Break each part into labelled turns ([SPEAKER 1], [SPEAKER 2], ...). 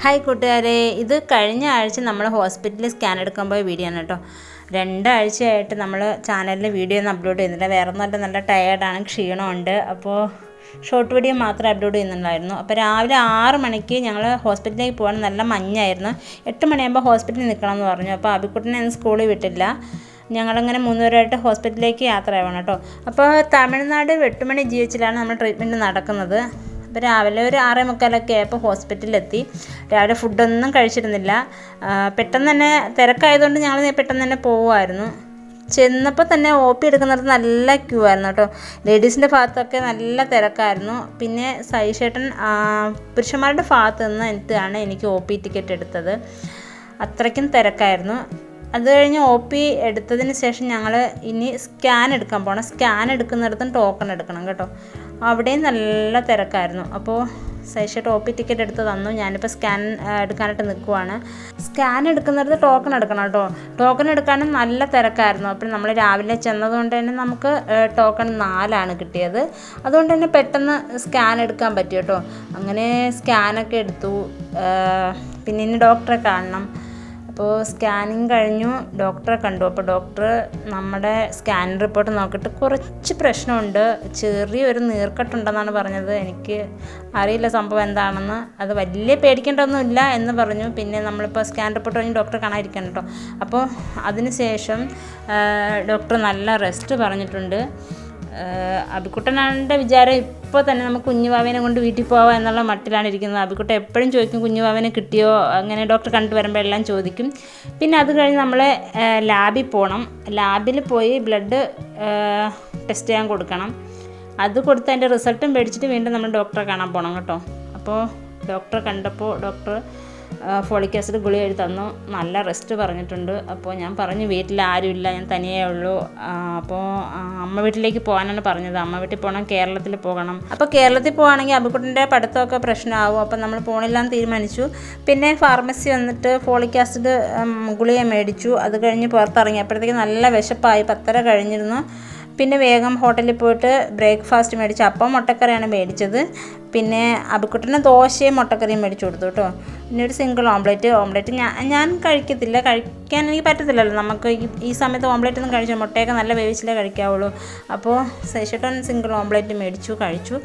[SPEAKER 1] Hi കൂട്ടുകാരെ, ഇത് കഴിഞ്ഞ ആഴ്ച നമ്മൾ ഹോസ്പിറ്റലിൽ സ്കാൻ എടുക്കാൻ പോയ വീഡിയോ ആണ് കേട്ടോ. 2 ആഴ്ചയായിട്ട് നമ്മൾ ചാനലിൽ വീഡിയോ ഒന്നും അപ്ലോഡ് ചെയ്യുന്നില്ല. വേറെ ഒന്നുമല്ല, നല്ല ടയേർഡാണ്, ക്ഷീണമുണ്ട്. അപ്പോൾ ഷോർട്ട് വീഡിയോ മാത്രമേ അപ്ലോഡ് ചെയ്യുന്നുണ്ടായിരുന്നു. അപ്പോൾ രാവിലെ 6 മണിക്ക് ഞങ്ങൾ ഹോസ്പിറ്റലിലേക്ക് പോകാൻ, നല്ല മഞ്ഞായിരുന്നു. 8 മണിയാകുമ്പോൾ ഹോസ്പിറ്റലിൽ നിൽക്കണം എന്ന് പറഞ്ഞു. അപ്പോൾ അബിക്കുട്ടനെ ഇന്ന് സ്കൂളിൽ വിട്ടില്ല. ഞങ്ങളങ്ങനെ 3 പേരായിട്ട് ഹോസ്പിറ്റലിലേക്ക് യാത്രയാവണം കേട്ടോ. അപ്പോൾ തമിഴ്നാട് വെട്ടുമണി GHലാണ് നമ്മൾ ട്രീറ്റ്മെൻറ്റ് നടക്കുന്നത്. അപ്പോൾ രാവിലെ ഒരു 6:45 ആയപ്പോൾ ഹോസ്പിറ്റലിലെത്തി. രാവിലെ ഫുഡൊന്നും കഴിച്ചിരുന്നില്ല. പെട്ടെന്ന് തന്നെ തിരക്കായതുകൊണ്ട് ഞങ്ങൾ പെട്ടെന്ന് തന്നെ പോവുമായിരുന്നു. ചെന്നപ്പോൾ തന്നെ OP എടുക്കുന്നിടത്ത് നല്ല ക്യൂ ആയിരുന്നു കേട്ടോ. ലേഡീസിൻ്റെ ഭാഗത്തൊക്കെ നല്ല തിരക്കായിരുന്നു. പിന്നെ സൈഷേട്ടൻ പുരുഷന്മാരുടെ ഭാഗത്ത് നിന്ന് എന്നിട്ടാണ് എനിക്ക് OP ടിക്കറ്റ് എടുത്തത്. അത്രയ്ക്കും തിരക്കായിരുന്നു. അത് കഴിഞ്ഞ് OP എടുത്തതിന് ശേഷം ഞങ്ങൾ ഇനി സ്കാൻ എടുക്കാൻ പോകണം. സ്കാൻ എടുക്കുന്നിടത്തും ടോക്കൺ എടുക്കണം കേട്ടോ. അവിടെയും നല്ല തിരക്കായിരുന്നു. അപ്പോൾ സൈഷേട്ട് OP ടിക്കറ്റ് എടുത്ത് തന്നു. ഞാനിപ്പോൾ സ്കാൻ എടുക്കാനായിട്ട് നിൽക്കുവാണ്. സ്കാൻ എടുക്കുന്നിടത്ത് ടോക്കൺ എടുക്കണം കേട്ടോ. ടോക്കൺ എടുക്കാനും നല്ല തിരക്കായിരുന്നു. അപ്പോൾ നമ്മൾ രാവിലെ ചെന്നതുകൊണ്ട് തന്നെ നമുക്ക് ടോക്കൺ 4 കിട്ടിയത്. അതുകൊണ്ട് തന്നെ പെട്ടെന്ന് സ്കാൻ എടുക്കാൻ പറ്റി കേട്ടോ. അങ്ങനെ സ്കാനൊക്കെ എടുത്തു. പിന്നെ ഇനി ഡോക്ടറെ കാണണം. അപ്പോൾ സ്കാനിങ് കഴിഞ്ഞു, ഡോക്ടറെ കണ്ടു. അപ്പോൾ ഡോക്ടർ നമ്മുടെ സ്കാൻ റിപ്പോർട്ട് നോക്കിയിട്ട് കുറച്ച് പ്രശ്നമുണ്ട്, ചെറിയൊരു നീർക്കെട്ടുണ്ടെന്നാണ് പറഞ്ഞത്. എനിക്ക് അറിയില്ല സംഭവം എന്താണെന്ന്. അത് വലിയ പേടിക്കേണ്ടതൊന്നുമില്ല എന്ന് പറഞ്ഞു. പിന്നെ നമ്മളിപ്പോൾ സ്കാൻ റിപ്പോർട്ട് കഴിഞ്ഞ് ഡോക്ടറെ കാണാതിരിക്കണം കേട്ടോ. അപ്പോൾ അതിന് ശേഷം ഡോക്ടർ നല്ല റെസ്റ്റ് പറഞ്ഞിട്ടുണ്ട്. അബിക്കുട്ടനാൻ്റെ വിചാരം ഇപ്പോൾ തന്നെ നമുക്ക് കുഞ്ഞുവാവേനെ കൊണ്ട് വീട്ടിൽ പോവാം എന്നുള്ള മട്ടിലാണ് ഇരിക്കുന്നത്. അബിക്കുട്ടൻ എപ്പോഴും ചോദിക്കും കുഞ്ഞുവാവേനെ കിട്ടിയോ, അങ്ങനെ ഡോക്ടർ കണ്ടുവരുമ്പോൾ എല്ലാം ചോദിക്കും. പിന്നെ അത് കഴിഞ്ഞ് നമ്മൾ ലാബിൽ പോകണം. ലാബിൽ പോയി ബ്ലഡ് ടെസ്റ്റ് ചെയ്യാൻ കൊടുക്കണം. അത് കൊടുത്ത് അതിൻ്റെ റിസൾട്ടും മേടിച്ചിട്ട് വീണ്ടും നമ്മൾ ഡോക്ടറെ കാണാൻ പോകണം കേട്ടോ. അപ്പോൾ ഡോക്ടറെ കണ്ടപ്പോൾ ഡോക്ടർ ഫോളിക് ആസിഡ് ഗുളിക എഴുതി തന്നു. നല്ല റെസ്റ്റ് പറഞ്ഞിട്ടുണ്ട്. അപ്പോൾ ഞാൻ പറഞ്ഞു വീട്ടിൽ ആരുമില്ല, ഞാൻ തനിയേ ഉള്ളൂ. അപ്പോൾ അമ്മ വീട്ടിലേക്ക് പോകാനാണ് പറഞ്ഞത്. അമ്മ വീട്ടിൽ പോകണം, കേരളത്തിൽ പോകണം. അപ്പോൾ കേരളത്തിൽ പോകുകയാണെങ്കിൽ അബിക്കുട്ടൻ്റെ പഠിത്തമൊക്കെ പ്രശ്നമാവും. അപ്പോൾ നമ്മൾ പോകണില്ലാന്ന് തീരുമാനിച്ചു. പിന്നെ ഫാർമസി വന്നിട്ട് ഫോളിക് ആസിഡ് ഗുളിക മേടിച്ചു. അത് കഴിഞ്ഞ് പുറത്തിറങ്ങിയപ്പോഴത്തേക്ക് നല്ല വിശപ്പായി. 10:30 കഴിഞ്ഞിരുന്നു. പിന്നെ വേഗം ഹോട്ടലിൽ പോയിട്ട് ബ്രേക്ക്ഫാസ്റ്റ് മേടിച്ചു. അപ്പം മുട്ടക്കറിയാണ് മേടിച്ചത്. പിന്നെ അബിക്കുട്ടന് ദോശയും മുട്ടക്കറിയും മേടിച്ചു കൊടുത്തു കേട്ടോ. പിന്നെ ഒരു സിംഗിൾ ഓംലെറ്റ് ഞാൻ കഴിക്കത്തില്ല, കഴിക്കാൻ എനിക്ക് പറ്റത്തില്ലല്ലോ. നമുക്ക് ഈ സമയത്ത് ഓംലെറ്റ് ഒന്നും കഴിച്ചു, മുട്ടയൊക്കെ നല്ല വേവിച്ചിലേ കഴിക്കാവുള്ളൂ. അപ്പോൾ സൈഷേട്ടൻ സിംഗിൾ ഓംലെറ്റ് മേടിച്ചു, കഴിച്ചു.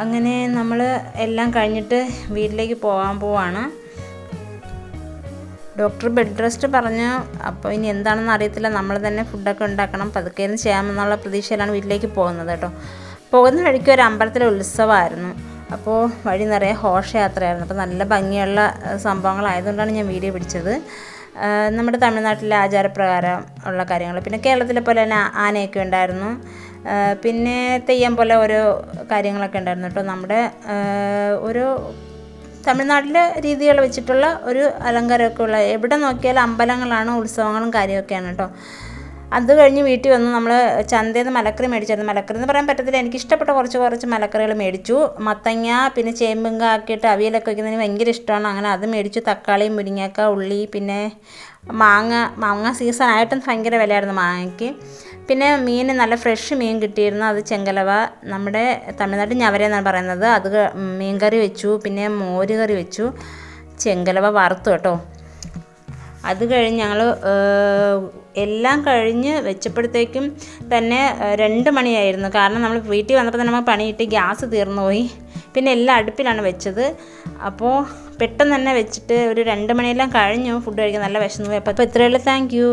[SPEAKER 1] അങ്ങനെ നമ്മൾ എല്ലാം കഴിഞ്ഞിട്ട് വീട്ടിലേക്ക് പോകാൻ പോവാണ്. ഡോക്ടർ ബെഡ് റെസ്റ്റ് പറഞ്ഞു. അപ്പോൾ ഇനി എന്താണെന്ന് അറിയത്തില്ല, നമ്മൾ തന്നെ ഫുഡൊക്കെ ഉണ്ടാക്കണം, പതുക്കെയൊന്നും ചെയ്യാമെന്നുള്ള പ്രതീക്ഷയിലാണ് വീട്ടിലേക്ക് പോകുന്നത് കേട്ടോ. പോകുന്ന വഴിക്ക് ഒരു അമ്പലത്തിലെ ഉത്സവമായിരുന്നു. അപ്പോൾ വഴി നിറയെ ഘോഷയാത്രയായിരുന്നു. അപ്പോൾ നല്ല ഭംഗിയുള്ള സംഭവങ്ങളായതുകൊണ്ടാണ് ഞാൻ വീഡിയോ പിടിച്ചത്. നമ്മുടെ തമിഴ്നാട്ടിലെ ആചാരപ്രകാരം ഉള്ള കാര്യങ്ങൾ. പിന്നെ കേരളത്തിലെ പോലെ തന്നെ ആനയൊക്കെ ഉണ്ടായിരുന്നു. പിന്നെ തെയ്യം പോലെ ഓരോ കാര്യങ്ങളൊക്കെ ഉണ്ടായിരുന്നു കേട്ടോ. നമ്മുടെ ഓരോ തമിഴ്നാട്ടിലെ രീതികൾ വെച്ചിട്ടുള്ള ഒരു അലങ്കാരമൊക്കെ ഉള്ള, എവിടെ നോക്കിയാലും അമ്പലങ്ങളാണ്, ഉത്സവങ്ങളും കാര്യമൊക്കെയാണ് കേട്ടോ. അത് കഴിഞ്ഞ് വീട്ടിൽ വന്ന് നമ്മൾ ചന്തയിൽ നിന്ന് മലക്കറി മേടിച്ചായിരുന്നു. മലക്കറി എന്ന് പറയാൻ പറ്റത്തില്ല, എനിക്ക് ഇഷ്ടപ്പെട്ട കുറച്ച് മലക്കറികൾ മേടിച്ചു. മത്തങ്ങ പിന്നെ ചേമ്പുങ്ക ആക്കിയിട്ട് അവിയലൊക്കെ വയ്ക്കുന്നതിന് ഭയങ്കര ഇഷ്ടമാണ്. അങ്ങനെ അത് മേടിച്ചു. തക്കാളി, മുരിങ്ങക്ക, ഉള്ളി, പിന്നെ മാങ്ങ സീസൺ ആയിട്ടും ഭയങ്കര വിലയായിരുന്നു മാങ്ങയ്ക്ക്. പിന്നെ മീൻ നല്ല ഫ്രഷ് മീൻ കിട്ടിയിരുന്നു. അത് ചെങ്കലവ, നമ്മുടെ തമിഴ്നാട്ടിൽ ഞവര എന്നാണ് പറയുന്നത്. അത് മീൻ കറി വെച്ചു. പിന്നെ മോര് കറി വെച്ചു. ചെങ്കലവ വറുത്തു കേട്ടോ. അത് കഴിഞ്ഞ് ഞങ്ങൾ എല്ലാം കഴിഞ്ഞ് വെച്ചപ്പോഴത്തേക്കും തന്നെ 2 മണിയായിരുന്നു. കാരണം നമ്മൾ വീട്ടിൽ വന്നപ്പോൾ തന്നെ നമുക്ക് പണിയിട്ട് ഗ്യാസ് തീർന്നു പോയി. പിന്നെ എല്ലാം അടുപ്പിലാണ് വെച്ചത്. അപ്പോൾ പെട്ടെന്ന് തന്നെ വെച്ചിട്ട് ഒരു 2 മണിയെല്ലാം കഴിഞ്ഞു ഫുഡ് കഴിക്കാൻ. നല്ല വിശന്നു പോയി. അപ്പോൾ ഇത്രയേ ഉള്ളൂ. Thank you.